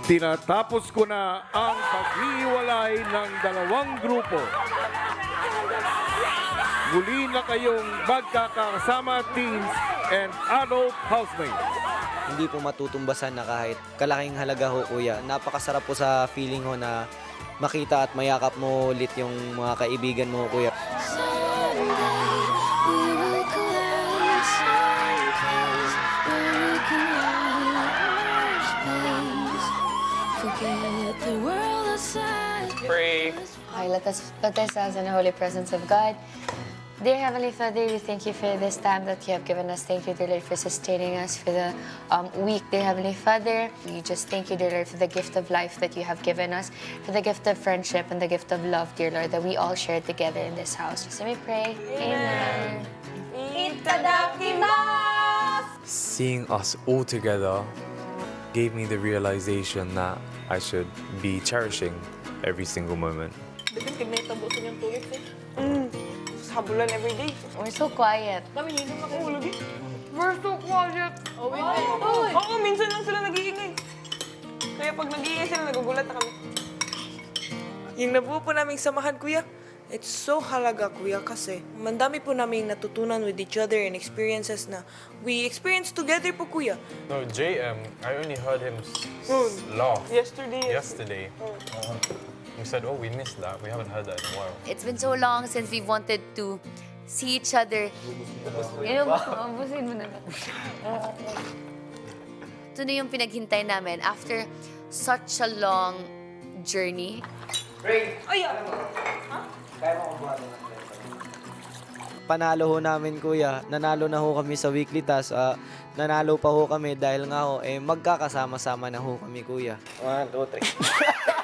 Tinatapos ko na ang paghiwalay ng dalawang grupo. Muli na kayong magkakasama, teens and adult housemates. Hindi po matutumbasan na kahit kalaking halaga ho, kuya. Napakasarap po sa feeling ho na makita at mayakap mo ulit yung mga kaibigan mo, kuya. Pray. Okay, let us ask in the holy presence of God. Dear Heavenly Father, we thank you for this time that you have given us. Thank you, dear Lord, for sustaining us for the week, dear Heavenly Father. We just thank you, dear Lord, for the gift of life that you have given us, for the gift of friendship and the gift of love, dear Lord, that we all share together in this house. So we pray. Amen. Seeing us all together gave me the realization that I should be cherishing every single moment. Habulan every day. We're so quiet. We're so quiet. Oo, minsan lang sila nag-iingay. Kaya pag nag-iingay sila, nagugulat na kami. Yung nabuo po naming samahan, kuya, it's so halaga, kuya, kasi mandami po naming natutunan with each other and experiences na we experienced together po, kuya. No, JM, I only heard him laugh yesterday. We said, oh, we missed that. We haven't heard that in a while. It's been so long since we wanted to see each other. Abusin mo na ba? Ito na yung pinaghintay namin after such a long journey. Panalo ho namin, kuya. Nanalo na ho kami sa weekly task. Nanalo pa ho kami dahil nga ho, magkakasama-sama na ho kami, kuya. 1, 2, 3.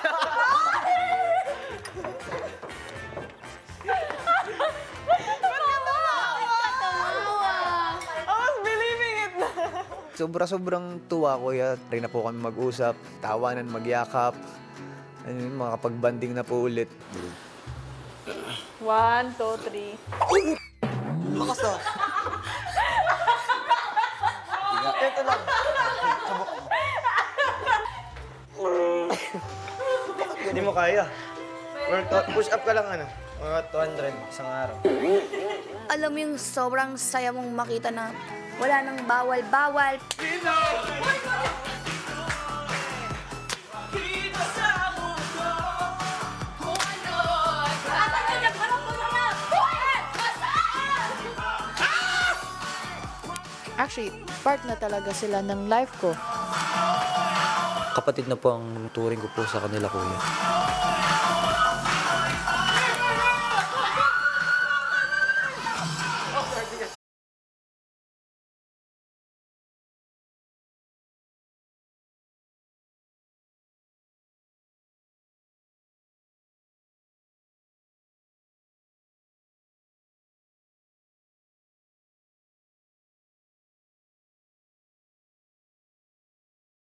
Sobra-sobrang tuwa, kuya. Try na po kami mag-usap, tawanan, magyakap. Ayun, makapag-banding na po ulit. 1, 2, 3. Lakas na! Ito lang. Hindi mo kaya. Push up ka lang, ano? Mga 200 isang araw. Alam mo yung sobrang saya mong makita na wala nang bawal-bawal. Actually, part na talaga sila ng life ko. Kapatid na po ang turing ko po sa kanila, kuya.